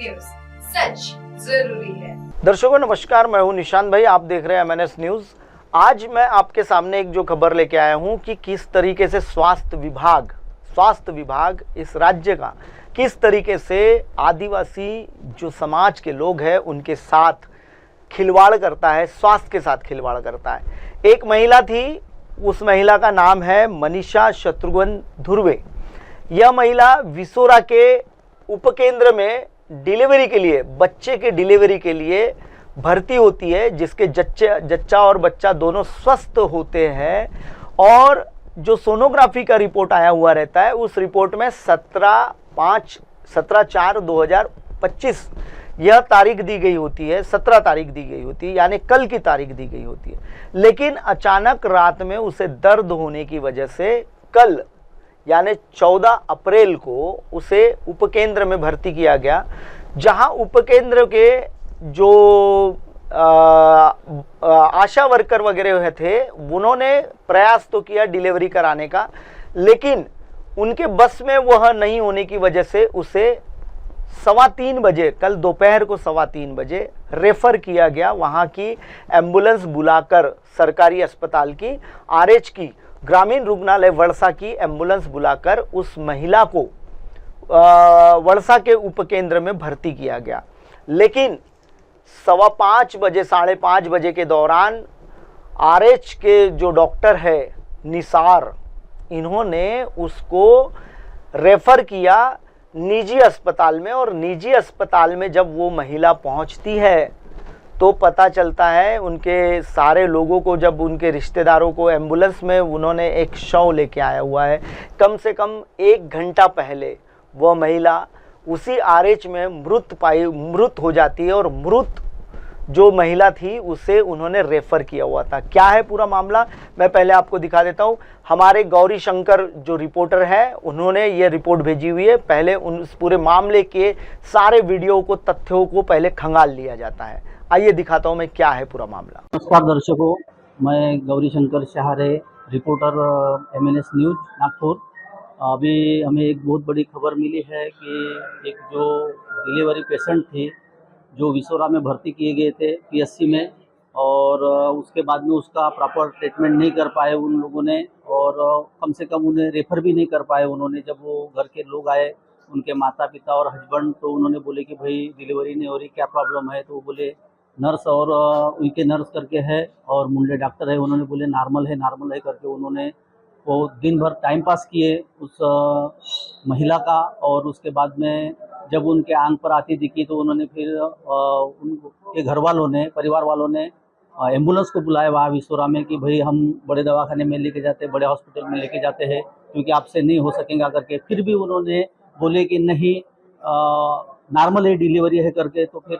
News, सच जरूरी है। दर्शकों नमस्कार, मैं हूं निशांत भाई, आप देख रहे हैं MNS न्यूज। आज मैं आपके सामने एक जो खबर लेके आया हूं कि किस तरीके से स्वास्थ्य विभाग इस राज्य का किस तरीके से आदिवासी जो समाज के लोग हैं उनके साथ खिलवाड़ करता है, स्वास्थ्य के साथ खिलवाड़ करता है। एक महिला थी, उस महिला का नाम है मनीषा शत्रुघ्न धुर्वे। यह महिला विसोरा के उपकेंद्र में डिलीवरी के लिए, बच्चे के डिलीवरी के लिए भर्ती होती है, जिसके जच्चा और बच्चा दोनों स्वस्थ होते हैं। और जो सोनोग्राफी का रिपोर्ट आया हुआ रहता है, उस रिपोर्ट में 17/4/2025 यह तारीख दी गई होती है, 17 तारीख दी गई होती है, यानी कल की तारीख दी गई होती है। लेकिन अचानक रात में उसे दर्द होने की वजह से कल यानी 14 अप्रैल को उसे उपकेंद्र में भर्ती किया गया, जहां उपकेंद्र के जो आशा वर्कर वगैरह थे उन्होंने प्रयास तो किया डिलीवरी कराने का, लेकिन उनके बस में वह नहीं होने की वजह से उसे 3:15 बजे, कल दोपहर को 3:15 बजे रेफर किया गया। वहां की एम्बुलेंस बुलाकर, सरकारी अस्पताल की RH की ग्रामीण रुग्णालय वड़सा की एम्बुलेंस बुलाकर उस महिला को वड़सा के उपकेंद्र में भर्ती किया गया। लेकिन 5:15 बजे, 5:30 बजे के दौरान RH के जो डॉक्टर है निसार, इन्होंने उसको रेफर किया निजी अस्पताल में। और निजी अस्पताल में जब वो महिला पहुंचती है तो पता चलता है उनके सारे लोगों को, जब उनके रिश्तेदारों को एम्बुलेंस में उन्होंने एक शव लेके आया हुआ है। कम से कम 1 घंटा पहले वह महिला उसी RH में मृत हो जाती है, और मृत जो महिला थी उसे उन्होंने रेफर किया हुआ था। क्या है पूरा मामला, मैं पहले आपको दिखा देता हूं। हमारे गौरी शंकर जो रिपोर्टर है, उन्होंने ये रिपोर्ट भेजी हुई है। पहले उस पूरे मामले के सारे वीडियो को, तथ्यों को पहले खंगाल लिया जाता है। आइए दिखाता हूं मैं क्या है पूरा मामला। नमस्कार दर्शकों, मैं Gauri Shankar Shahare, reporter MNS news Nagpur. अभी हमें एक बहुत बड़ी खबर मिली है कि एक जो डिलीवरी पेशेंट थी जो विसोरा में भर्ती किए गए थे PSC में, और उसके बाद में उसका प्रॉपर ट्रीटमेंट नहीं कर पाए उन लोगों ने, और कम से कम उन्हें रेफ़र भी नहीं कर पाए उन्होंने। जब वो घर के लोग आए, उनके माता पिता और हस्बैंड, तो उन्होंने बोले कि भाई डिलीवरी नहीं हो रही, क्या प्रॉब्लम है। तो वो बोले नर्स और उनके नर्स करके है और मुंडे डॉक्टर है, उन्होंने बोले नॉर्मल है करके उन्होंने वो दिन भर टाइम पास किए उस महिला का। और उसके बाद में जब उनके आंख पर आती दिखी तो उन्होंने फिर उनके घर वालों ने, परिवार वालों ने एम्बुलेंस को बुलाया वहाँ विसोरा में कि भाई हम बड़े दवाखाने में लेके जाते, बड़े हॉस्पिटल में लेके जाते हैं, क्योंकि आपसे नहीं हो सकेगा करके। फिर भी उन्होंने बोले कि नहीं, नॉर्मल है, डिलीवरी है करके। तो फिर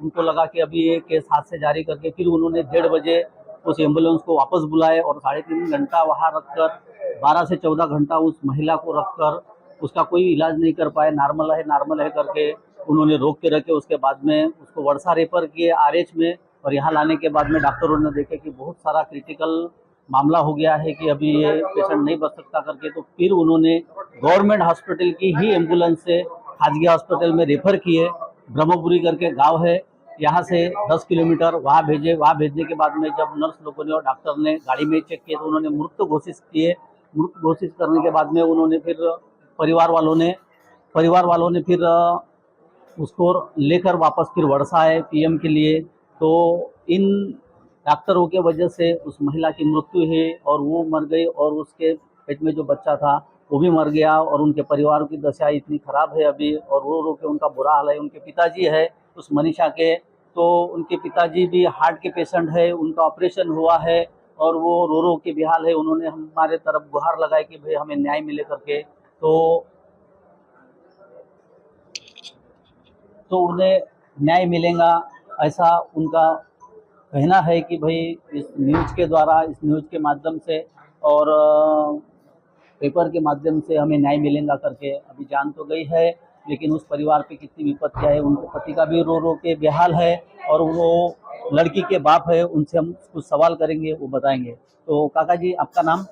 उनको लगा कि अभी ये केस हाथ से जारी करके फिर उन्होंने 1:30 बजे उस एम्बुलेंस को वापस बुलाए, और 3.5 घंटा वहाँ रखकर, 12 से 14 घंटा उस महिला को रखकर उसका कोई इलाज नहीं कर पाए। नॉर्मल है करके उन्होंने रोक के रखे। उसके बाद में उसको वड़सा रेफर किए RH में, और यहाँ लाने के बाद में डॉक्टरों ने देखे कि बहुत सारा क्रिटिकल मामला हो गया है कि अभी ये पेशेंट नहीं बच सकता करके। तो फिर उन्होंने गवर्नमेंट हॉस्पिटल की ही एम्बुलेंस से खाजगी हॉस्पिटल में रेफर किए। ब्रह्मपुरी करके गांव है, यहाँ से 10 किलोमीटर वहाँ भेजे। वहाँ भेजने के बाद में जब नर्स लोगों ने और डॉक्टर ने गाड़ी में चेक किए तो उन्होंने मृत घोषित किए। मृत घोषित करने के बाद में उन्होंने फिर परिवार वालों ने फिर उसको लेकर वापस फिर वड़सा आए PM के लिए। तो इन डॉक्टरों के वजह से उस महिला की मृत्यु है, और वो मर गई, और उसके पेट में जो बच्चा था वो भी मर गया। और उनके परिवार की दशा इतनी ख़राब है अभी, और रो के उनका बुरा हाल है। उनके पिताजी है उस मनीषा के, तो उनके पिताजी भी हार्ट के पेशेंट है, उनका ऑपरेशन हुआ है, और वो रो के बेहाल है। उन्होंने हमारे तरफ गुहार लगाई कि भाई हमें न्याय मिले करके। तो उन्हें न्याय मिलेगा ऐसा उनका कहना है कि भाई इस न्यूज़ के द्वारा, इस न्यूज़ के माध्यम से और पेपर के माध्यम से हमें न्याय मिलेगा करके। अभी जान तो गई है, लेकिन उस परिवार पे कितनी विपत्तियाँ है। उनके पति का भी रो के बेहाल है, और वो लड़की के बाप है, उनसे हम कुछ सवाल करेंगे, वो बताएंगे। तो काका जी, आपका नाम?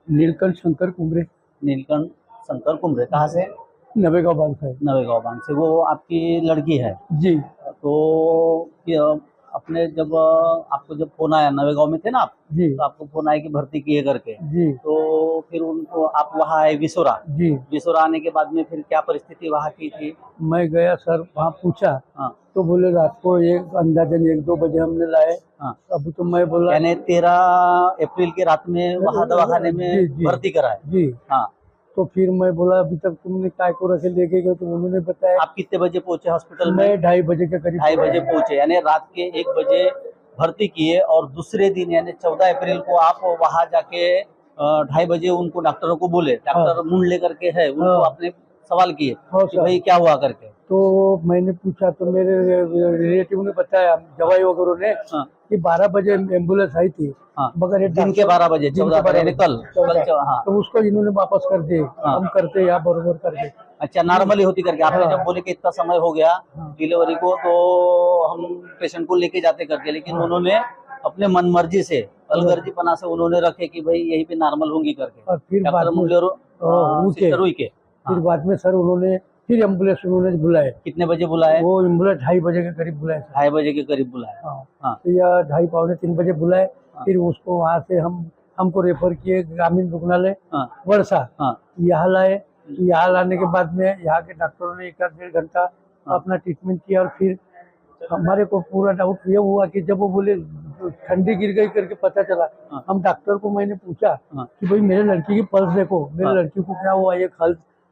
नीलकंठ शंकर कुमरे। नीलकंठ शंकर कुमरे, कहाँ से? नवेगांव बांध है। नवेगांव बांध से। वो आपकी लड़की है? जी तो अपने जब आपको जब फोन आया, नवेगांव में थे ना आप, जी तो आपको फोन आया कि भर्ती किए करके, जी तो फिर उनको आप वहाँ आए विसोरा। जी विसोरा आने के बाद में फिर क्या परिस्थिति वहाँ की थी? मैं गया सर, वहाँ पूछा हाँ तो बोले रात को एक अंदाजन 1-2 बजे हमने लाए। हाँ। अब तो मैं बोला यानी 13 अप्रैल की रात में वहाँ दवाखाने में जी, जी। भर्ती कराए। जी। हाँ। तो फिर मैं बोला अभी तक तुमने काय को रखे लेके गए, तो उन्होंने बताया। आप कितने बजे पहुंचे हॉस्पिटल में? मैं 2:30 बजे के करीब। 2:30 बजे पहुंचे, यानी रात के 1 बजे भर्ती किए, और दूसरे दिन यानी 14 अप्रैल को आप वहां जाके 2:30 बजे उनको डॉक्टरों को बोले, डॉक्टर मुंड लेकर के है, उनको आपने सवाल किए कि भाई क्या हुआ करके? तो मैंने पूछा तो मेरे रिलेटिव ने बताया, जवाई वगैरह ने, कि 12 बजे एम्बुलेंस आई थी, मगर दिन के 12 बजे 14 यानी कल। हाँ। तो उसको इन्होंने वापस कर दिए। हम करते यहाँ बरोबर कर दे। अच्छा, नॉर्मली होती करके आपने जब बोले कि इतना समय हो गया डिलीवरी को, तो हम पेशेंट को लेके जाते करके, लेकिन उन्होंने अपने मन मर्जी से, अलगर्जीपना से उन्होंने रखे कि भाई यहीं पे नॉर्मल होंगी करके। और फिर डॉक्टर फिर बाद में सर उन्होंने फिर एम्बुलेंस उन्होंने बुलाए। कितने बजे बुलाए? वो एम्बुलेंस 2:30 बजे के करीब बुलाए। 2:30 बजे के करीब बुलाया। हाँ। तो या 2:30 पौने 3 बजे बुलाए। फिर उसको वहाँ से हमको रेफर किए ग्रामीण रुग्णालय वर्षा। यहाँ लाए। यहाँ लाने के बाद में यहाँ के डॉक्टरों ने 1-1.5 घंटा अपना ट्रीटमेंट किया, और फिर हमारे को पूरा डाउट ये हुआ कि जब वो बोले ठंडी गिर गई करके पता चला, हम डॉक्टर को मैंने पूछा कि भाई मेरे लड़की की पल्स देखो, मेरे लड़की को क्या हुआ, ये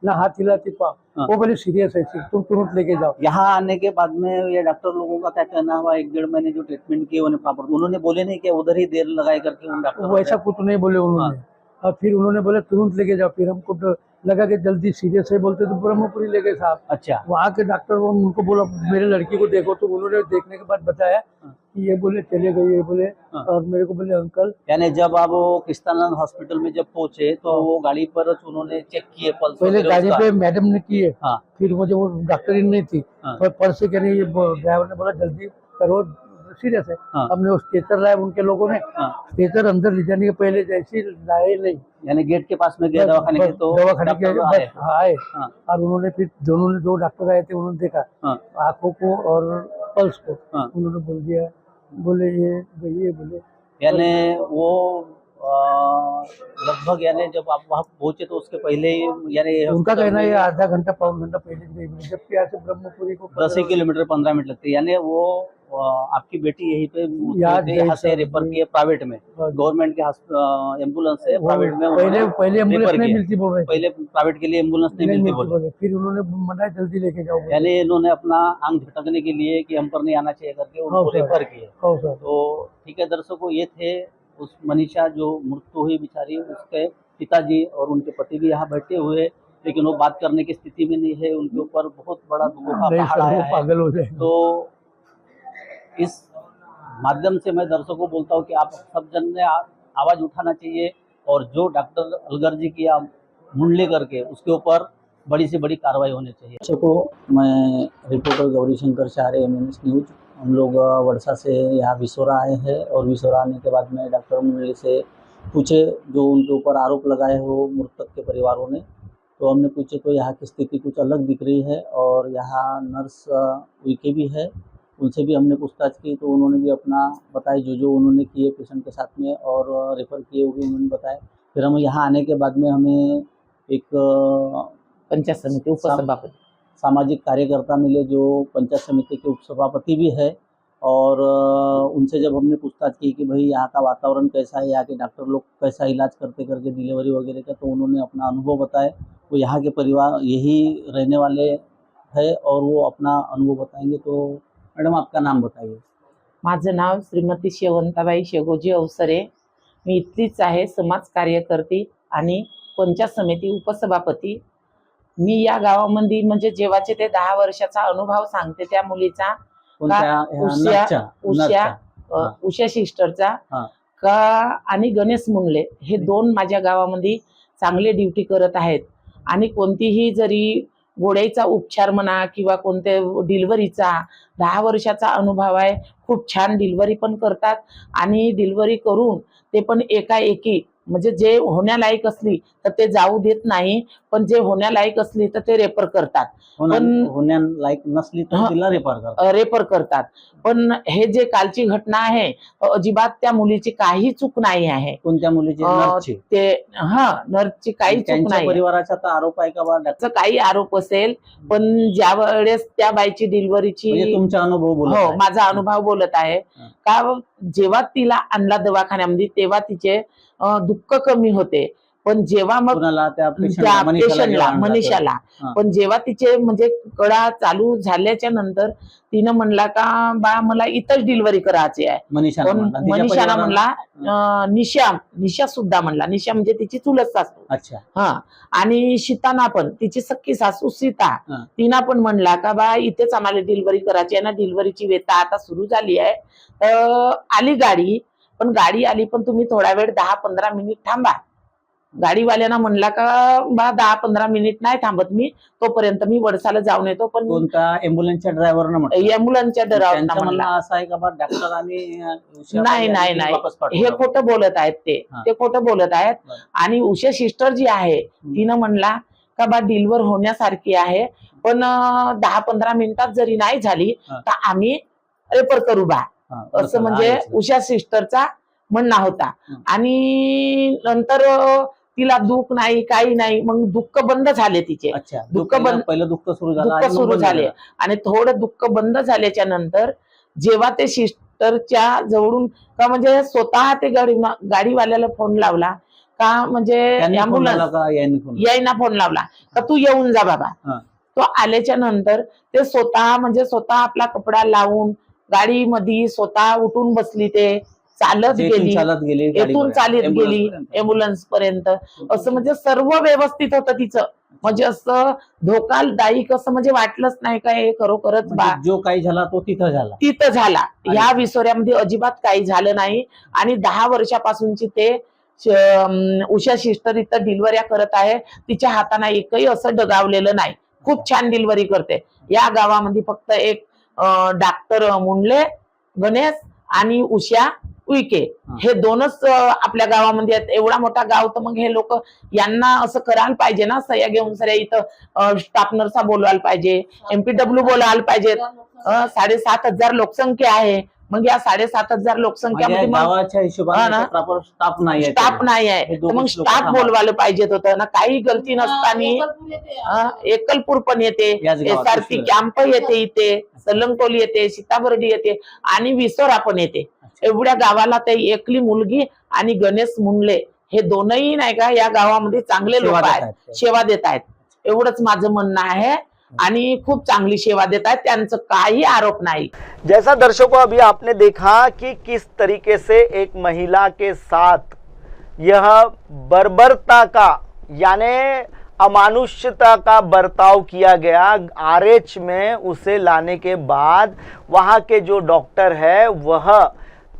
ना हाथ हिलाती पाँव, वो बोले सीरियस है, तुम तुरंत लेके जाओ। यहाँ आने के बाद में ये डॉक्टर लोगों का क्या कहना हुआ? 1-1.5 महीने जो ट्रीटमेंट किए उन्हें प्रॉपर, उन्होंने बोले नहीं कि उधर ही देर लगाए करके उन डॉक्टर? वैसा कुछ नहीं बोले उन्होंने। और फिर उन्होंने बोले तुरंत लेके जाओ। फिर हमको लगा कि जल्दी सीरियस है, बोलते तो ब्रह्मपुरी ले गए साहब। अच्छा। वहाँ के डॉक्टर उनको बोला मेरे लड़की को देखो, तो उन्होंने देखने के बाद बताया कि ये बोले चले गए, ये बोले। और मेरे को बोले अंकल। यानी जब आप वो किस्तानंद हॉस्पिटल में जब पहुंचे, तो वो गाड़ी पर उन्होंने चेक किए पल्स? पहले गाड़ी पे मैडम ने किए। फिर मुझे वो डॉक्टर नहीं थी, तो पर्स से कहने ड्राइवर ने बोला जल्दी करो, सीरियस है। हमने वो स्ट्रेचर लाया उनके लोगों ने। स्ट्रेचर अंदर ले जाने के पहले जैसे लाए नहीं, यानी गेट के पास में गए दवाखाने के, तो दवाखाने के आए। और उन्होंने फिर दो डॉक्टर आए थे, उन्होंने देखा आंखों को और पल्स को। उन्होंने बोल दिया, बोले ये बोले। यानी वो लगभग, यानी जब आप वहाँ पहुंचे तो उसके पहले ही, यानी उनका कहना है आधा घंटा पौन घंटा पहले, जबकि यहाँ से ब्रह्मपुरी को 10 किलोमीटर 15 मिनट लगते हैं। यानी वो आपकी बेटी यहीं पे यहाँ से रेफर किए प्राइवेट में, गवर्नमेंट के एम्बुलेंस से प्राइवेट में। पहले एम्बुलेंस नहीं मिलती बोल रहे, पहले प्राइवेट के लिए एम्बुलेंस नहीं मिलती बोले। फिर उन्होंने मना जल्दी लेके जाओ, यानी इन्होंने अपना आंख झटकने के लिए कि हम पर नहीं आना चाहिए करके उनको रेफर किए। तो ठीक है दर्शकों, ये थे उस मनीषा जो मृत्यु हुई बेचारी, उसके पिताजी और उनके पति भी यहाँ बैठे हुए, लेकिन वो बात करने की स्थिति में नहीं है। उनके ऊपर बहुत बड़ा दुखों का पहाड़ आया है। पागल हो जाए। तो इस माध्यम से मैं दर्शकों को बोलता हूँ कि आप सब जन ने आवाज उठाना चाहिए, और जो डॉक्टर अलगर्जी किया मुंडले करके, उसके ऊपर बड़ी से बड़ी कार्रवाई होनी चाहिए। दर्शकों, मैं रिपोर्टर गौरीशंकर शाहरे, MNS न्यूज। हम लोग वर्षा से यहाँ विसोरा आए हैं, और विसोरा आने के बाद में डॉक्टर मुंडले से पूछे, जो उनके ऊपर आरोप लगाए हो मृतक के परिवारों ने, तो हमने पूछे तो यहाँ की स्थिति कुछ अलग दिख रही है। और यहाँ नर्स उनके भी है, उनसे भी हमने पूछताछ की, तो उन्होंने भी अपना बताया जो उन्होंने किए पेशेंट के साथ में और रेफ़र किए वो भी उन्होंने बताया। फिर हम यहाँ आने के बाद में हमें एक पंचायत समिति उपसभापति सामाजिक कार्यकर्ता मिले, जो पंचायत समिति के उपसभापति भी है। और उनसे जब हमने पूछताछ की कि भाई यहाँ का वातावरण कैसा है, यहाँ के डॉक्टर लोग कैसा इलाज करते करके डिलीवरी वगैरह का, तो उन्होंने अपना अनुभव बताए। वो यहाँ के परिवार यही रहने वाले है, और वो अपना अनुभव बताएंगे। तो मॅडम, आपका नाम बताइए। माझं नाव श्रीमती शेवंताबाई शेगोजी अवसरे, मी इथलीच आहे, समाज कार्यकर्ती आणि पंचायत समिती उपसभापती। मी या गावामध्ये म्हणजे जेव्हाचे ते 10 वर्षाचा अनुभव सांगते त्या मुलीचा, उषा सिस्टरचा का आणि गणेश मुंडले, हे 2 माझ्या गावामध्ये चांगले ड्युटी करत आहेत। आणि कोणतीही जरी गोळ्याचा उपचार म्हणा किंवा कोणत्या डिलिव्हरीचा 10 वर्षाचा अनुभव आहे, खूप छान डिलिव्हरी पण करतात। आणि डिलिव्हरी करून ते पण एकाएकी म्हणजे जे होण्यालायक असली तर ते जाऊ देत नाही, पण जे होण्यालायक असली तर ते रेफर करतात. पण होण्यालायक नसली तर हा. तिला रेफर करतात. रेफर करतात. पण हे जे कालची घटना आहे, अजिबात त्या मुलीची काही चूक नाही आहे. कोणत्या मुलीची? नर्सची? ते नर्सची काही चूक त्यांच्या नाही. परिवाराचा तर आरोप आहे का बा त्याचा काही आरोप असेल, पण ज्या वेळेस त्या बाईची डिलिव्हरीची, म्हणजे तुमचा अनुभव बोलत हो आहे. माझा अनुभव बोलत आहे. का जेव्हा तिला आणला दवाखान्यामध्ये तेव्हा तिचे दुःख कमी होते, पण जेव्हा मग कुणाला? त्या त्या पेशंटला, मनीषाला, पण जेव्हा तिचे म्हणजे कळा चालू झाल्याच्या नंतर तिनं म्हणला का बा मला इथंच डिलिव्हरी करायची आहे. मनीषाला पण म्हणला. तिच्या मनीषाला परिवाराला? म्हणला, निशा सुद्धा म्हणला. निशा म्हणजे तिची चुलत सासू. अच्छा. आणि सीताना पण, तिची सख्खी सासू सीता, हा. तिना पण म्हणला का बा इथेच आम्हाला डिलिव्हरी करायची आहे ना, डिलिव्हरीची वेता आता सुरू झाली आहे. आली गाडी, पण गाडी आली पण तुम्ही थोडा वेळ 10-15 मिनिट थांबा. गाडीवाल्यांना म्हणला का बा 10-15 मिनिट नाही थांबत मी, तोपर्यंत मी वडसाला जाऊन येतो. पण कोणता? एम्ब्युलन्सच्या ड्रायव्हरनं म्हटलं? एम्ब्युलन्सच्या ड्रायव्हरना त्यांचं म्हणला. म्हणणं असं आहे का बा डॉक्टर आणि नाही नाही नाही, हे खोटं बोलत आहेत. ते खोटं बोलत आहेत. आणि उषा सिस्टर जी आहे तिनं म्हणला का बा डिलिव्हर होण्यासारखी आहे, पण 10-15 मिनिटात जरी नाही झाली तर आम्ही रेफर करू बा, असं म्हणजे उषा सिस्टरचा म्हणणं होता. आणि नंतर तिला दुःख नाही, काही नाही, मग दुःख बंद झाले तिचे. दुःख बंद, पहिलं दुःख सुरू झाले. आणि थोडं दुःख बंद झाल्याच्या नंतर जेव्हा ते सिस्टरच्या जवळून का म्हणजे स्वतः ते गाडीवाल्याला फोन लावला का, म्हणजे यायना फोन लावला का तू येऊन जा बाबा. तो आल्याच्या नंतर ते स्वतः आपला कपडा लावून गाडीमध्ये स्वतः उठून बसली, ते चालत गेली, येथून चालत गेली एम्ब्युलन्स पर्यंत. असं म्हणजे सर्व व्यवस्थित होतं तिचं, म्हणजे असं धोकादायक असं म्हणजे वाटलंच नाही का हे खरोखरच बा जो काही झाला तो तिथं झाला. या विसोऱ्यामध्ये अजिबात काही झालं नाही. आणि 10 वर्षापासूनची ते उषा सिस्टर इथं डिलिव्हऱ्या करत आहे. तिच्या हाताने एकही असं डगावलेलं नाही. खूप छान डिलिव्हरी करते. या गावामध्ये फक्त एक डॉक्टर मुंडले गणेश आणि उषा उईके हे दोनच आपल्या गावामध्ये आहेत. एवढा मोठा गाव, तर मग हे लोक यांना असं करायला पाहिजे ना, सह्या घेऊन सऱ्या इथं स्टाफ नर्सा बोलवायला पाहिजे, MPW बोलवायला पाहिजेत. 7,500 लोकसंख्या आहे. मग या 7,500 लोकसंख्यामध्ये गावाच्या हिशोबाने स्टाफ नाही आहे, तर मग स्टाफ बोलवायला पाहिजेत होतं ना. काही गलती नसताना एकलपूर पण येते, SRP कॅम्प येते, इथे सलंगटोली येते, सीताबर्डी येते आणि विसोरा पण येते. एवढ्या गावाला ते एकली मुलगी आणि गणेश मुंडले हे दोनही नाही का या गावामध्ये चांगले लोक आहेत, सेवा देत आहेत. एवढंच माझं म्हणणं आहे. आणि खूप चांगली सेवा देत आहेत, त्यांचं काही आरोप नहीं। जैसा दर्शकों अभी आपने देखा कि किस तरीके से एक महिला के साथ यह बर्बरता का यानी अमानुष्यता का बर्ताव किया गया। RH में उसे लाने के बाद वहाँ के जो डॉक्टर है वह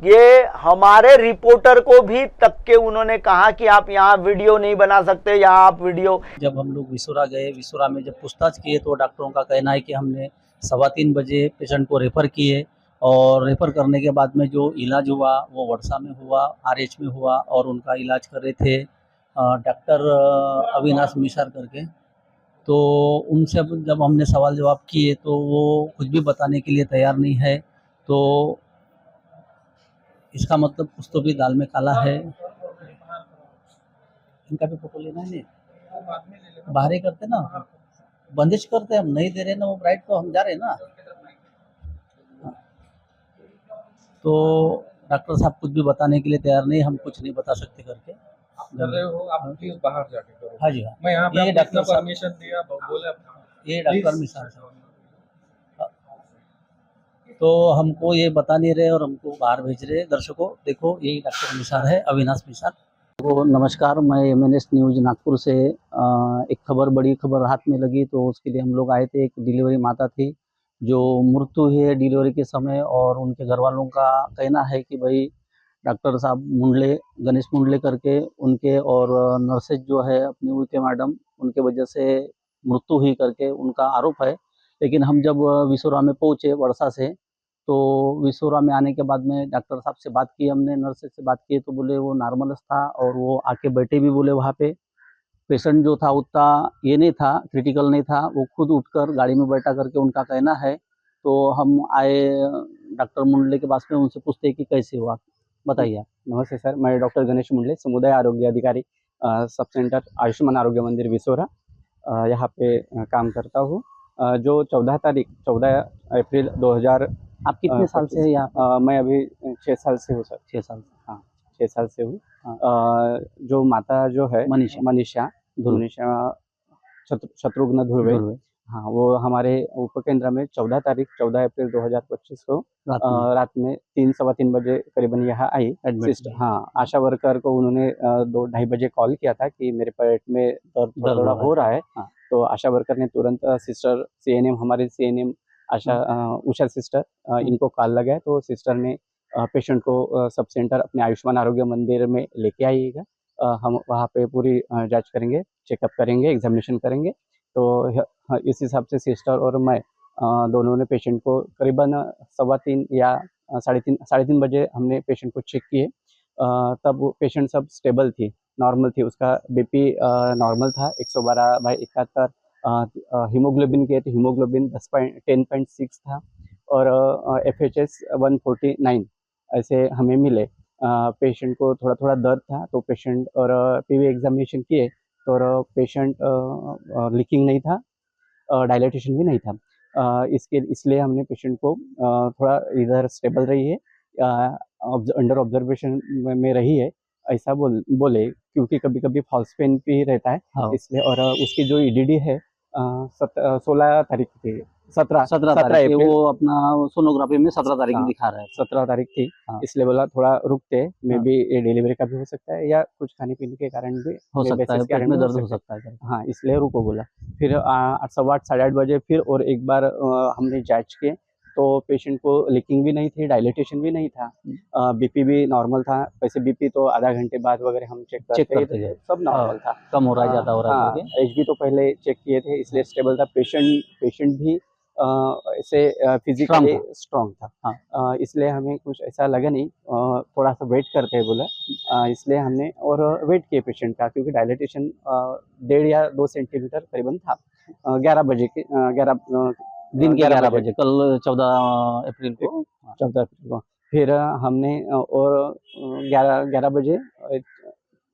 ये हमारे रिपोर्टर को भी तक के उन्होंने कहा कि आप यहाँ वीडियो नहीं बना सकते, यहाँ आप वीडियो। जब हम लोग विसुरा गए, विसुरा में जब पूछताछ किए तो डॉक्टरों का कहना है कि हमने 3:15 बजे पेशेंट को रेफ़र किए और रेफ़र करने के बाद में जो इलाज हुआ वो वर्षा में हुआ, RH में हुआ और उनका इलाज कर रहे थे डॉक्टर अविनाश मिश्र करके। तो उनसे जब हमने सवाल जवाब किए तो वो कुछ भी बताने के लिए तैयार नहीं है। तो इसका मतलब कुछ तो भी दाल में काला है। इनका भी फोटो लेना है, नहीं बाहर ही करते ना, बंदिश करते, हम नहीं दे रहे ना वो ब्राइट, तो हम जा रहे ना। तो डॉक्टर साहब कुछ भी बताने के लिए तैयार नहीं, हम कुछ नहीं बता सकते करके कर रहे हो आप, प्लीज बाहर जाके करो। हाँ जी हाँ, मैं यहाँ पे ये डॉक्टर परमिशन दिया, बोले ये डॉक्टर मिश्रा साहब तो हमको ये बता नहीं रहे और हमको बाहर भेज रहे। दर्शकों देखो यही डॉक्टर मिश्रा है, अविनाश मिश्रा। तो नमस्कार, मैं MNS न्यूज नागपुर से एक बड़ी खबर हाथ में लगी तो उसके लिए हम लोग आए थे। एक डिलीवरी माता थी जो मृत्यु हुई है डिलीवरी के समय और उनके घर वालों का कहना है कि भाई डॉक्टर साहब मुंडले, गणेश मुंडले करके उनके और नर्सेज जो है अपनी उनके मैडम, उनके वजह से मृत्यु हुई करके उनका आरोप है। लेकिन हम जब विसुरा में पहुँचे वर्षा से तो विसोरा में आने के बाद में डॉक्टर साहब से बात की हमने, नर्स से बात की, तो बोले वो नॉर्मल था और वो आके बैठे भी बोले वहाँ पे। पेशेंट जो था उतना ये नहीं था, क्रिटिकल नहीं था, वो खुद उठकर गाड़ी में बैठा करके उनका कहना है। तो हम आए डॉक्टर मुंडले के पास में, उनसे पूछते कि कैसे हुआ, बताइए आप। नमस्ते सर, मैं डॉक्टर गणेश मुंडले, समुदाय आरोग्य अधिकारी सब सेंटर आयुष्मान आरोग्य मंदिर विसोरा यहाँ पे काम करता हूँ। जो 14 अप्रैल 2000। आप कितने साल से है यहाँ पे? मैं अभी 6 साल से हूँ सर। 6 साल से। हाँ, 6 साल से हूँ। हाँ। जो माता जो है मनीषा शत्रुघ्न धुर्वे, हाँ, वो हमारे उपकेंद्र में 14 अप्रैल 2025 को रात में 3-3:15 बजे करीबन यहाँ आई। हाँ, आशा वर्कर को उन्होंने 2-2:30 बजे कॉल किया था कि मेरे पेट में दर्द थोड़ा हो रहा है। हाँ। तो आशा वर्कर ने तुरंत सिस्टर सीएनएम, हमारे सीएनएम आशा उषा सिस्टर, इनको कॉल लगाया। तो सिस्टर ने पेशेंट को सब सेंटर अपने आयुष्मान आरोग्य मंदिर में लेके आइएगा। हम वहाँ पे पूरी जांच करेंगे, चेकअप करेंगे, एग्जामिनेशन करेंगे। तो इस हिसाब से सिस्टर और मैं दोनों ने पेशेंट को करीबन 3:15 या 3:30 बजे हमने पेशेंट को चेक किए। तब वो पेशेंट सब स्टेबल थी, नॉर्मल थी। उसका बीपी नॉर्मल था, 112/71। हीमोग्लोबिन के तो हीमोग्लोबिन 10.6 था और FHS 149 ऐसे हमें मिले। पेशेंट को थोड़ा थोड़ा दर्द था, तो पेशेंट और PV एग्जामिनेशन किए तो पेशेंट लीकिंग नहीं था, डायलेटेशन भी नहीं था। इसलिए हमने पेशेंट को थोड़ा इधर स्टेबल रही है, अंडर ऑब्जर्वेशन में रही है, ऐसा बोले, क्योंकि कभी कभी फॉल्स पेन भी रहता है। हाँ। इसलिए और उसकी जो EDD है 16 तारीख थी, 17 अप्रैल, वो अपना सोनोग्राफी में 17 तारीख दिखा रहा है। 17 तारीख थी। हाँ। इसलिए बोला थोड़ा रुकते, मे बी ये डिलीवरी का भी हो सकता है या कुछ खाने पीने के कारण भी हो सकता है, पेट में दर्द हो सकता है। हाँ, इसलिए रुको बोला। फिर 8:15 साढ़े 8 बजे फिर और एक बार हमने जांच किए, तो पेशेंट को लीकिंग भी नहीं थी, डायलेटेशन भी नहीं था, BP भी नॉर्मल था। वैसे BP तो आधा घंटे बाद वगैरह हम चेक करते थे, सब नॉर्मल था, कम हो रहा है, ज़्यादा हो रहा है। HB तो पहले चेक किए थे, इसलिए स्टेबल था। पेशेंट भी ऐसे फिजिकली स्ट्रॉन्ग था। हाँ। इसलिए हमें कुछ ऐसा लगा नहीं, थोड़ा सा वेट करते हैं बोला, इसलिए हमने और वेट किए पेशेंट का, क्योंकि डायलेटेशन 1.5 या 2 सेंटीमीटर करीबन था। 11 बजे के 11 दिन के 11 बजे, कल 14 अप्रैल को। 14 अप्रैल को फिर हमने और 11 बजे,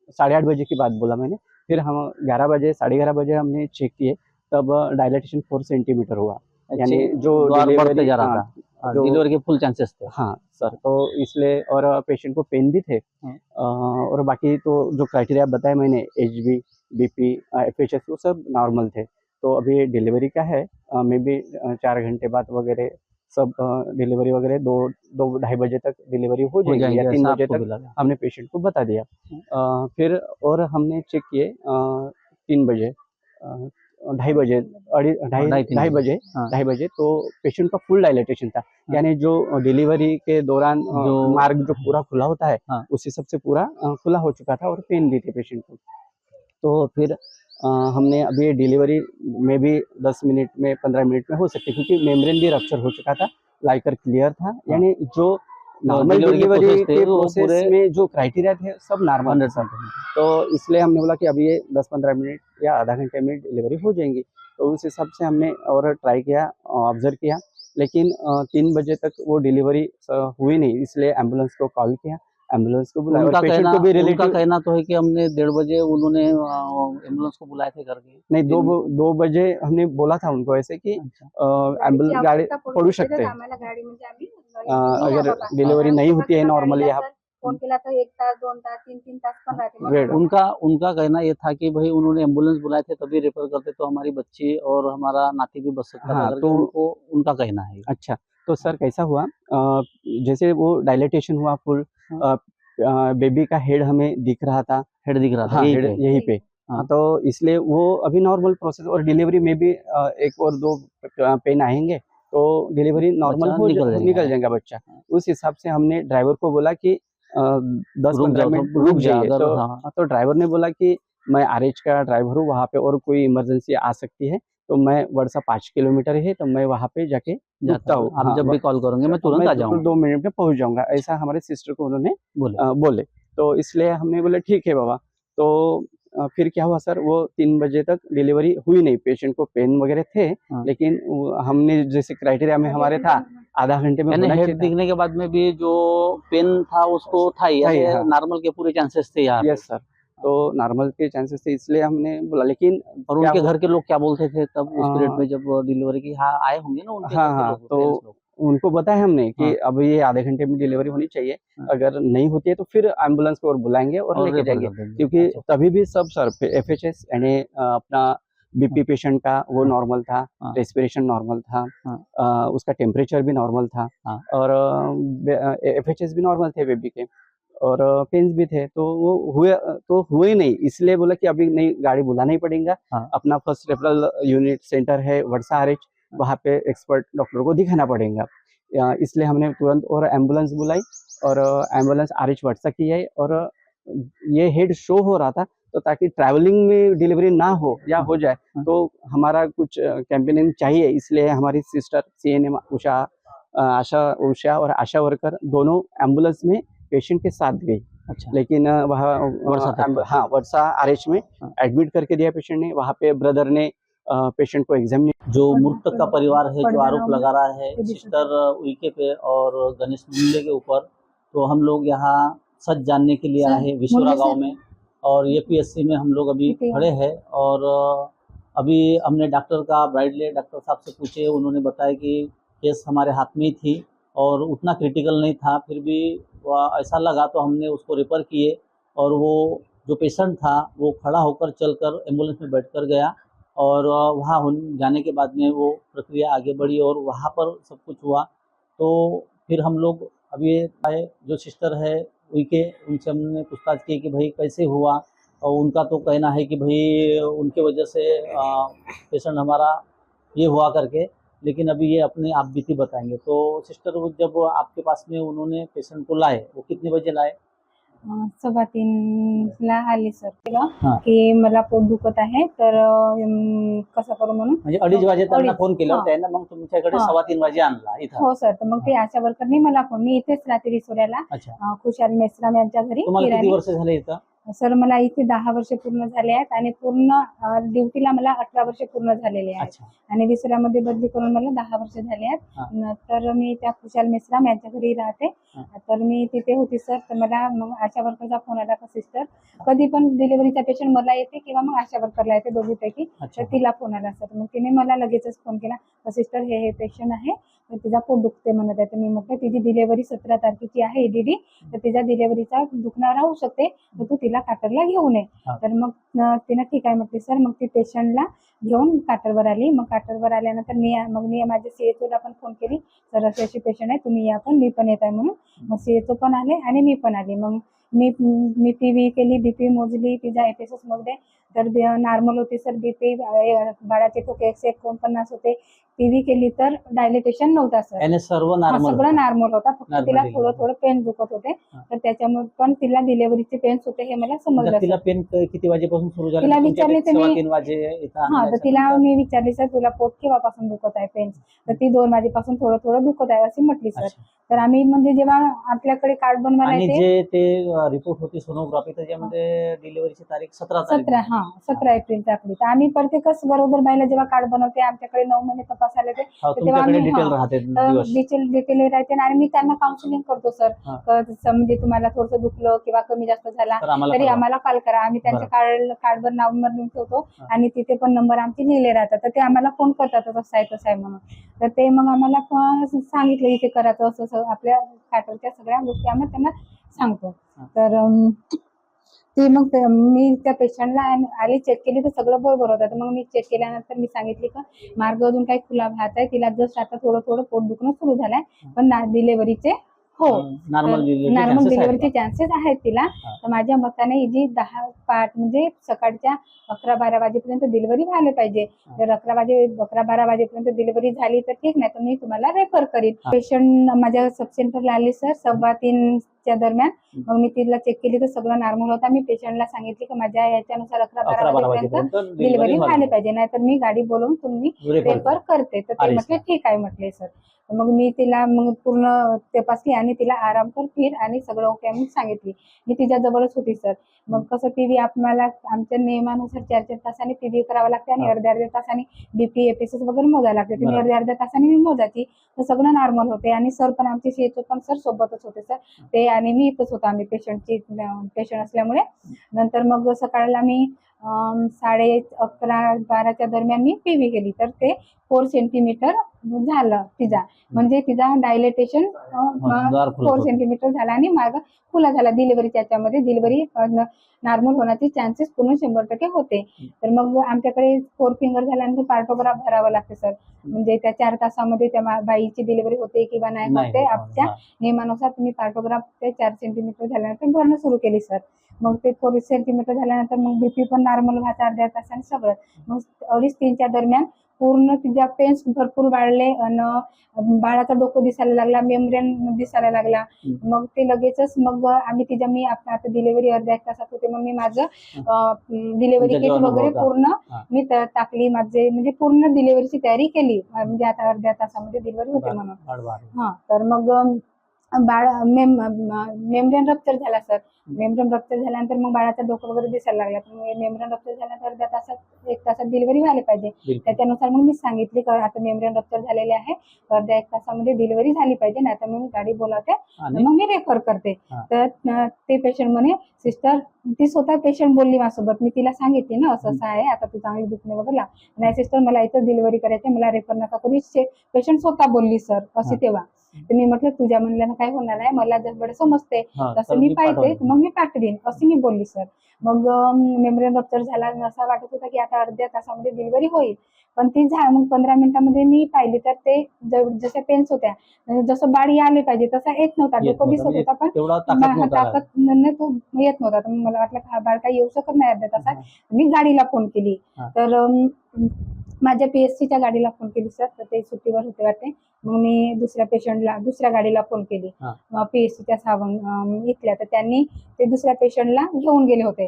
8:30 बजे की बात बोला मैंने। फिर हम 11 बजे, 11:30 बजे हमने चेक किए, तब डायलेटेशन 4 सेंटीमीटर हुआ, यानी जो बढ़ते जा रहा था, डिलीवरी के फुल चांसेस थे। हाँ सर, तो इसलिए और पेशेंट को पेन भी थे। और बाकी तो जो क्राइटेरिया बताया मैंने, HB, BP, FHS, वो सब नॉर्मल थे। तो अभी डिलीवरी का है, मे बी 4 घंटे बाद वगैरह सब डिलीवरी वगैरह 2-2:30 बजे तक डिलीवरी हो जाएगी, या 3 बजे तक हमने पेशेंट को बता दिया। फिर और हमने चेक किए 3 बजे, 2:30 बजे, 2:30 बजे तो पेशेंट का फुल डायलेटेशन था। यानी जो डिलीवरी के दौरान जो मार्ग जो पूरा खुला होता है, उसी सबसे पूरा खुला हो चुका था और पेन भी थे पेशेंट को। तो फिर हमने अभी डिलीवरी में भी 10 मिनट में, 15 मिनट में हो सकती है, क्योंकि मेम्ब्रेन भी रप्चर हो चुका था, लाइकर क्लियर था। यानी जो नॉर्मल डिलीवरी के प्रोसेस में जो क्राइटेरिया थे सब नॉर्मल था। तो इसलिए हमने बोला कि अभी ये 10-15 मिनट या आधा घंटे में डिलीवरी हो जाएंगी। तो उस हिसाब से हमने और ट्राई किया, ऑब्जर्व किया, लेकिन 3 बजे तक वो डिलीवरी हुई नहीं, इसलिए एम्बुलेंस को कॉल किया, एम्बुलेंस को बुलाया। उनका कहना तो है कि हमने 1:30 बजे उन्होंने एम्बुलेंस को बुलाए थे करके। नहीं, 2 बजे हमने बोला था उनको ऐसे कि एम्बुलेंस गाड़ी पडू शकते, अगर डिलीवरी नहीं होती है नॉर्मली यहाँ फोन केला तर 1 तास 2 तास 3 तास पण राहते। उनका कहना ये था कि भाई उन्होंने एम्बुलेंस बुलाए थे तभी रेफर करते तो हमारी बच्ची और हमारा नाती भी बच सकता था। तो उनका कहना है। अच्छा, तो सर कैसा हुआ, जैसे वो डायलेटेशन हुआ फुल, बेबी का हेड हमें दिख रहा था, यहीं पे। हाँ, तो इसलिए वो अभी नॉर्मल प्रोसेस, और डिलीवरी में भी 1 और 2 पेन आएंगे तो डिलीवरी नॉर्मल निकल जाएगा बच्चा। उस हिसाब से हमने ड्राइवर को बोला कि 10-15 मिनट रुक जाइए। तो ड्राइवर ने बोला कि मैं RH का ड्राइवर हूँ, वहाँ पे और कोई इमरजेंसी आ सकती है, तो मैं वर्षा 5 किलोमीटर है, तो मैं वहाँ पे जाके रुकता हूँ। आप हाँ, जब भी कॉल करोगे मैं तुरंत आ जाऊंगा। 2 मिनट में पहुंच जाऊंगा, ऐसा हमारे सिस्टर को उन्होंने बोले बोले। तो इसलिए हमने बोले ठीक है बाबा। तो फिर क्या हुआ सर, वो 3 बजे तक डिलीवरी हुई नहीं। पेशेंट को पेन वगैरह थे, हाँ। लेकिन हमने जैसे क्राइटेरिया में हमारे था आधा घंटे में यानी होना हेड चाहिए था। दिखने के बाद में भी जो पेन था उसको था ही, था ही, यानी हाँ। नॉर्मल के पूरे चांसेस थे यार। यस सर, तो नॉर्मल के चांसेस थे, इसलिए हमने बोला। लेकिन और क्या उनके हुआ? घर के लोग क्या बोलते थे तब उस पीरियड हाँ। में जब डिलीवरी की? हाँ, आए होंगे ना उनके हाँ घर के हाँ, लोग, तो पेरेंट्स लोग। उनको बताया हमने कि हाँ। अब ये आधे घंटे में डिलीवरी होनी चाहिए, हाँ। अगर नहीं होती है तो फिर एम्बुलेंस को और बुलाएंगे और लेके रेफर जाएंगे। कर देंगे। क्योंकि अच्छा। तभी भी सब सर एफएचएस यानी अपना बीपी पेशेंट का वो हाँ। नॉर्मल था, हाँ। रेस्पिरेशन नॉर्मल था, हाँ। उसका टेम्परेचर भी नॉर्मल था, हाँ। और एफएचएस भी नॉर्मल थे बेबी के, और पेन्स भी थे। तो वो हुए नहीं, इसलिए बोला कि अभी नहीं, गाड़ी बुलाना ही पड़ेगा। हाँ। अपना फर्स्ट रेफरल यूनिट सेंटर है वर्षा आरएच, वहाँ पे एक्सपर्ट डॉक्टर को दिखाना पड़ेगा। इसलिए हमने तुरंत और एम्बुलेंस बुलाई, और एम्बुलेंस आरएच वर्षा की है। और ये हेड शो हो रहा था, तो ताकि ट्रैवलिंग में डिलीवरी ना हो या हो जाए, तो हमारा कुछ कैंपेनिंग चाहिए। इसलिए हमारी सिस्टर सीएनएम उषा और आशा वर्कर दोनों एम्बुलेंस में पेशेंट के साथ गई। अच्छा। लेकिन वहाँ वर्षा तक? हाँ, वर्षा आरएच में एडमिट करके दिया पेशेंट ने। वहाँ पे ब्रदर ने पेशेंट को एग्जामिन। जो मृतक का परिवार है जो आरोप लगा रहा है सिस्टर उइके पे और गणेश मुंडे के ऊपर, तो हम लोग यहाँ सच जानने के लिए आए हैं विश्वरा गांव में, और एपीएससी में हम लोग अभी खड़े हैं। और अभी हमने डॉक्टर का ब्राइडले डॉक्टर साहब से पूछे, उन्होंने बताया कि केस हमारे हाथ में ही थी और उतना क्रिटिकल नहीं था, फिर भी ऐसा लगा तो हमने उसको रेफर किए। और वो जो पेशेंट था वो खड़ा होकर चलकर एम्बुलेंस में बैठकर गया, और वहाँ जाने के बाद में वो प्रक्रिया आगे बढ़ी और वहाँ पर सब कुछ हुआ। तो फिर हम लोग अभी आए, जो सिस्टर है उनके, उनसे हमने पूछताछ की कि भाई कैसे हुआ, और उनका तो कहना है कि भाई उनके वजह से पेशेंट हमारा ये हुआ करके, लेकिन अभी ये अपने आप बीती बताएंगे। तो सिस्टर, वो जब आपके पास में उन्होंने पेशेंट को लाए, वो कितने बजे लाए? 3:15ला आली सर हाँ। की मला पोट दुखत आहे, तर कसं करू म्हणून. म्हणजे 2:30 वाजे त्यांना अडीच. फोन केला हा. त्यांना, मग तुमच्याकडे हा. 3:15 वाजे आणला इथं? हो सर, तर मग ते आशा वर्करनी मला फोन, मी इथेच राहते रिसोड्याला, अच्छा. खुशाल मेश्राम यांच्या घरी तुम्हाला किती किराणी. वर्ष झाले इथं? सर मला इथे 10 वर्ष पूर्ण झाले आहेत, आणि पूर्ण ड्युटीला मला 18 वर्ष पूर्ण झालेले आहेत, अच्छा. आणि विसऱ्यामध्ये बदली करून मला 10 वर्ष झाले आहेत. तर मी त्या खुशाल मेश्राम यांच्या घरी राहते. तर मी तिथे होती सर. तर मला मग आशा वर्करचा फोन आला का सिस्टर, कधी पण डिलिव्हरीचा पेशंट मला येते किंवा मग आशा वर्करला येते, दोघीपैकी. तर तिला फोन आला सर, मग तिने मला लगेचच फोन केला, सिस्टर हे पेशंट आहे, तर तिचा पोट दुखते म्हणत आहे. तर मी म्हटलं तिची डिलिव्हरी 17 तारखेची आहे EDD, तर तिचा डिलिव्हरीचा दुखणं राहू शकते, तर तू तिला काटरला घेऊन ये. तर मग तिनं ठीक आहे म्हटली सर. मग ती पेशंटला घेऊन काटरवर आली. मग काटरवर आल्यानंतर मी माझ्या सीएचओला पण फोन केली, सर अशी पेशंट आहे, तुम्ही या पण, मी पण येत आहे म्हणून. मग सीएचओ पण आले आणि मी पण आली. मग मी पीवी केली, बीपी मोजली, तिचा एफएसएस मोजले, तर नॉर्मल होती सर. बीपी, बाळाचे ठोके 149 होते. पीवी केली तर डायलेटेशन नव्हता सर. याने सर्व नॉर्मल? सगळं नॉर्मल होता, फक्त Normal तिला delivery. थोडं पेन दुखत होते. तर त्याच्यामुळे पण तिला डिलिव्हरीचे पेन्स होते हे मला समजलं तिला सर. पेन किती वाजेपासून सुरू झाले? तिला विचारले तर मी- 3 वाजे इथं हा, तर आणलं तिला असेल. मी विचारले सर तुला पोट केव्हापासून दुखत आहे पेन्स, तर ती 2 वाजेपासून थोडं दुखत आहे अशी म्हटली सर. अच्छा. तर आम्ही म्हणजे जेव्हा आपल्याकडे कार्ड बनवायला आणि येते, जे ते रिपोर्ट होती सोनोग्राफी, त्याच्यामध्ये डिलिव्हरीची तारीख 17 तारीख 17 एप्रिलचा आपली. तर आम्ही प्रत्येकच गरोदर बाईला जेव्हा कार्ड बनवते, आमच्याकडे 9 महिने तपासायला येते, हो, तर तेव्हा तुमच्याकडे आम्ही डिटेल राहते दिवस. डिटेल राहते, आणि मी त्यांना काउन्सिलिंग करतो सर. हा. म्हणजे तुम्हाला थोडंसं दुखलं किंवा कमी जास्त झाला तर आम्हाला तरी कळवा. आम्हाला कॉल करा. आम्ही त्यांच्या कार्डवर नंबर लिहून ठेवतो, हा. आणि तिथे पण नंबर आमचे लिहिले राहतात, तर ते आम्हाला फोन करतात असं आहे म्हणून. तर ते मग आम्हाला सांगितलं इथे करायचं असं आपल्या काटरच्या सगळ्या गोष्टी आम्ही त्यांना सांगतो. तर ती मग मी त्या पेशंटला आली, चेक केली तर सगळं बरोबर होतं. तर मग मी चेक केल्यानंतर मी सांगितली की मार्ग अजून काही खुला राहत आहे, तिला जस्ट आता थोडं पोट दुखणं सुरू झालंय, पण डिलिव्हरीचे नॉर्मल डिलिव्हरीचे चान्सेस आहेत तिला. तर माझ्या मताने जी 10 म्हणजे सकाळच्या 11-12 वाजेपर्यंत डिलिव्हरी व्हायला पाहिजे. जर 11-12 वाजेपर्यंत डिलिव्हरी झाली तर ठीक, नाही तर मी तुम्हाला रेफर करीन. पेशंट माझ्या सब सेंटरला आले सर 3:15 च्या दरम्यान मग मी तिला चेक केली तर सगळं नॉर्मल होता. मी पेशंटला सांगितले की माझ्या याच्यानुसार 11-12 वाजेपर्यंत डिलिव्हरी झाली पाहिजे, नाहीतर मी गाडी बोलवून तुम्ही रेफर करते. तर ते म्हटले ठीक आहे म्हटले सर. मग मी तिला मग पूर्ण तपासली आणि तिला आराम कर फिर आणि सगळं ओके म्हणून सांगितली. मी तिच्या जवळच होती सर. मग कसं पीव्ही आम्हाला आमच्या नियमानुसार 4-4 तासांनी पीव्ही करावं लागते आणि अर्ध्या तासांनी बीपी एपीएसएस वगैरे मोजायला लागते. तुम्ही अर्ध्या तासांनी मी मोजायची तर सगळं नॉर्मल होते. आणि सर पण आमचे सीएचओ पण सर सोबतच होते सर. ते आणि मी इथंच होतो आम्ही पेशंट असल्यामुळे. नंतर मग सकाळला मी 11:30-12च्या दरम्यान मी पीव्ही केली तर ते 4 सेंटीमीटर झालं तिचा, म्हणजे तिचा डायलेटेशन 4 सेंटीमीटर झाला आणि मार्ग खुला झाला. डिलिव्हरीच्या याच्यामध्ये डिलिव्हरी नॉर्मल होण्याचे चान्सेस पूर्ण 100% होते. तर मग आमच्याकडे 4 फिंगर झाल्यानंतर पार्टोग्राफ भरावा लागते सर. म्हणजे त्या 4 तासामध्ये त्या बाईची डिलिव्हरी होते किंवा नाही होते आमच्या नियमानुसार तुम्ही पार्टोग्राफ ते 4 सेंटीमीटर झाल्यानंतर भरणं सुरू केली सर. मग ते 4 सेंटीमीटर झाल्यानंतर मग बीपी पण नॉर्मल व्हायचा अर्ध्या तासाने सगळं. मग 2:30-3च्या दरम्यान पूर्ण तिच्या पेन्स भरपूर वाढले आणि बाळाचा डोकं दिसायला लागला, मेम्ब्रेन दिसायला लागला. मग ते लगेचच मग आम्ही मी आता डिलिव्हरी अर्ध्या 1 तासात होते. मग मी माझं डिलिव्हरी किट वगैरे पूर्ण मी टाकली. माझे म्हणजे पूर्ण डिलिव्हरीची तयारी केली, म्हणजे आता अर्ध्या तासामध्ये डिलिव्हरी होते म्हणून. हा तर मग बाळ मेम्ब्रेन रप्चर झाला सर. मेम्ब्रेन रप्चर झाल्यानंतर मग बाळाचा डोकं वगैरे दिसायला लागला. मेम्ब्रेन रप्चर झाल्यानंतर अर्ध्या तासात 1 तासात डिलिव्हरी व्हायला पाहिजे. त्याच्यानुसार मग मी सांगितले की आता मेम्ब्रेन रप्चर झालेले आहे, अर्ध्या 1 तासामध्ये डिलिव्हरी झाली पाहिजे, नाही तर मी गाडी बोलावते मग मी रेफर करते. तर ते पेशंट म्हणे सिस्टर, ती स्वतः पेशंट बोलली माझ्यासोबत. मी तिला सांगितले ना असं असं आहे, आता तू चांगली दुखणे वगैरे ला. नाही सिस्टर मला इथं डिलिव्हरी करायची, मला रेफर नका करू. पेशंट स्वतः बोलली सर असे तेव्हा. तर मी म्हटलं तुझ्या म्हणल्यानं काय होणार आहे, मला जर समजते तसं मी पाहिजे मग मी पाठवीन अशी मी बोलली सर. मग मेम्ब्रेन रप्चर झाला, असा वाटत होता की आता अर्ध्या तासामध्ये डिलिव्हरी होईल. पण ती मग 15 मिनिटांमध्ये मी पाहिली तर ते जशा पेन्स होत्या, जसं बाळ आले पाहिजे तसा येत नव्हता. डोकं दिसत होता पण ताकद तो येत नव्हता. तर मला वाटलं हा बाळ काही येऊ शकत नाही अर्ध्या तासात. मी गाडीला फोन केली तर माझ्या PSCच्या गाडीला फोन केली सर. तर ते सुट्टीवर होते वाटते. मग मी दुसऱ्या गाडीला फोन केली PSCच्या सावंग इथल्या. तर त्यांनी ते दुसऱ्या पेशंटला घेऊन गेले होते.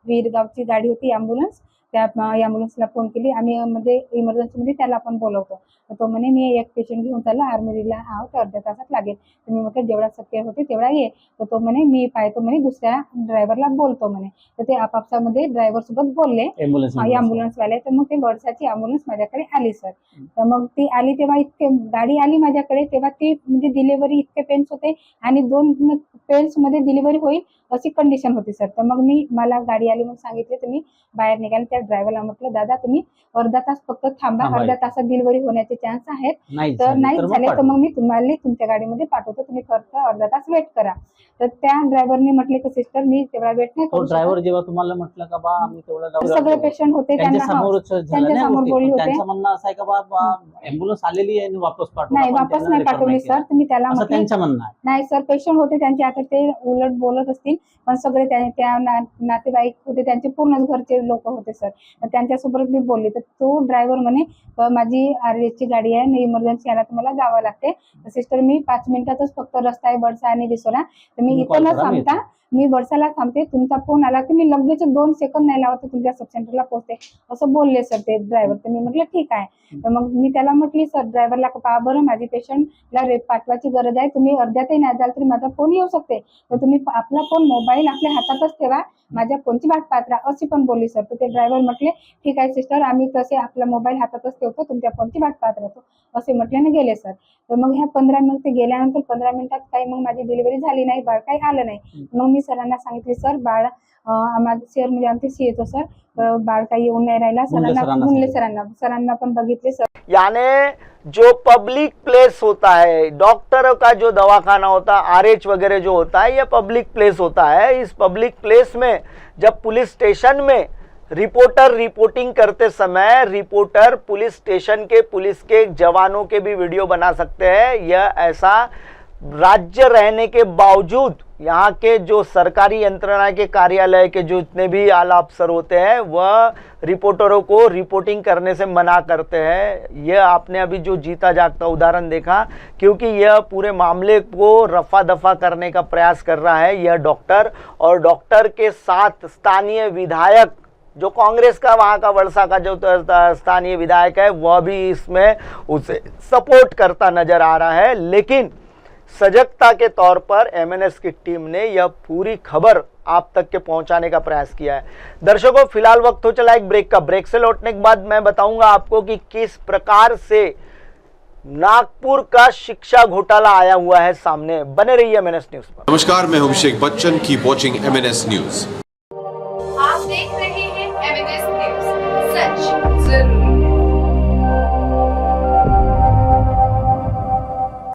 वीरगावची गाडी होती ॲम्ब्युलन्स, त्या ॲम्ब्युलन्सला फोन केली आम्ही. म्हणजे इमर्जन्सीमध्ये त्याला पण बोलवतो. तर तो म्हणे मी एक पेशंट घेऊन चालला आर्मरीला आहोत, अर्ध्या तासात लागेल. तर मी म्हटलं जेवढा शक्य होते तेवढा ये. तर तो म्हणे मी पाहतो म्हणे, दुसऱ्या ड्रायव्हरला बोलतो म्हणे. तर ते आपापसामध्ये ड्रायव्हर सोबत बोलले ॲम्ब्युलन्सवाले. तर मग ते वडसाची ॲम्ब्युलन्स माझ्याकडे आली सर. तर मग ती आली तेव्हा इतके गाडी आली माझ्याकडे तेव्हा ती म्हणजे डिलिव्हरी इतके पेन्स होते आणि 2 पेन्स मध्ये डिलिव्हरी होईल अशी कंडिशन होती सर. तर मग मला गाडी आली म्हणून सांगितले. तर मी बाहेर निघाले. त्या ड्रायव्हरला म्हटलं दादा तुम्ही अर्धा तास फक्त थांबा, अर्ध्या तासात डिलिव्हरी होण्याचे चान्स आहेत. तर नाही झाले तर मग मी तुम्हाला तुमच्या गाडीमध्ये पाठवतो, तुम्ही फक्त अर्धा तास वेट करा. तर त्या ड्रायव्हरने म्हटले की सिस्टर मी तेवढा वेट नाही करू शकत. ड्रायव्हर जेव्हा तुम्हाला म्हटलं का बा आम्ही तेवढा सगळे पेशंट होते त्यांच्या समोर बोलली होते. त्यांचं म्हणणं असं आहे का बा ॲम्ब्युलन्स आलेली आहे आणि वापस पाठवू. नाही वापस नाही पाठवली सर. तुम्ही त्याला म्हटलं त्यांचं म्हणणं आहे. नाही सर पेशंट होते त्यांचे, आता ते उलट बोलत असतील पण सगळे त्या नातेवाईक होते त्यांचे, पूर्णच घरचे लोक होते सर. त्यांच्यासोबत मी बोलली. तर तो ड्रायव्हर म्हणे माझी RS ची गाडी आहे आणि इमर्जन्सी आला तर मला जावं लागते. तर सिस्टर मी 5 मिनिटातच फक्त रस्ता आहे बडसा आणि रिसोरा, तर मी इथं न थांबता मी बडसाला थांबते. तुमचा फोन आला की मी लगेच 2 सेकंद नाही लावत तुमच्या सब सेंटरला पोहोचते असं बोलले सर ते ड्रायव्हर. तर मी म्हटलं ठीक आहे. तर मग मी त्याला म्हटली सर ड्रायव्हरला पहा बरं माझी पेशंटला रेप पाठवायची गरज आहे, तुम्ही अर्ध्यातही नाही जाल तरी माझा फोन येऊ शकते, तर तुम्ही आपला फोन मोबाईल आपल्या हातातच ठेवा, माझ्या फोनची वाट पाहत राहा अशी पण बोलली सर. तर ते ड्रायव्हर म्हटले ठीक आहे सिस्टर आम्ही तसे आपला मोबाईल हातातच ठेवतो, तुमच्या फोनची वाट पाहत राहतो असे म्हटल्याने गेले सर. तर मग ह्या 15 मिनिट गेल्यानंतर 15 मिनिटात काही मग माझी डिलिव्हरी झाली नाही, बाळ काही आलं नाही. मग मी सरांना सांगितले सर बाळ सर म्हणजे आमचे CHO सर बाळ काही येऊन नाही राहिला. सरांना पण बघितले सर. यानी जो पब्लिक प्लेस होता है, डॉक्टरों का जो दवाखाना होता है, RH वगैरह जो होता है, ये पब्लिक प्लेस होता है. इस पब्लिक प्लेस में जब पुलिस स्टेशन में रिपोर्टर रिपोर्टिंग करते समय रिपोर्टर पुलिस स्टेशन के पुलिस के जवानों के भी वीडियो बना सकते हैं. यह ऐसा राज्य रहने के बावजूद यहाँ के जो सरकारी यंत्रणा के कार्यालय के जो जितने भी आला अफसर होते हैं वह रिपोर्टरों को रिपोर्टिंग करने से मना करते हैं। यह आपने अभी जो जीता जागता उदाहरण देखा, क्योंकि यह पूरे मामले को रफा दफा करने का प्रयास कर रहा है यह डॉक्टर, और डॉक्टर के साथ स्थानीय विधायक जो कांग्रेस का वहाँ का वर्षा का जो स्थानीय विधायक है वह भी इसमें उसे सपोर्ट करता नजर आ रहा है। लेकिन सजगता के तौर पर एमएनएस की टीम ने यह पूरी खबर आप तक के पहुंचाने का प्रयास किया है। दर्शकों, फिलहाल वक्त हो चला एक ब्रेक का। ब्रेक से लौटने के बाद मैं बताऊंगा आपको कि किस प्रकार से नागपुर का शिक्षा घोटाला आया हुआ है सामने। बने रहिए एमएनएस न्यूज पर। नमस्कार, मैं हूं Abhishek Bachchan. Keep watching MNS news. आप देख रहे हैं एमएनएस न्यूज, सच जरूरी।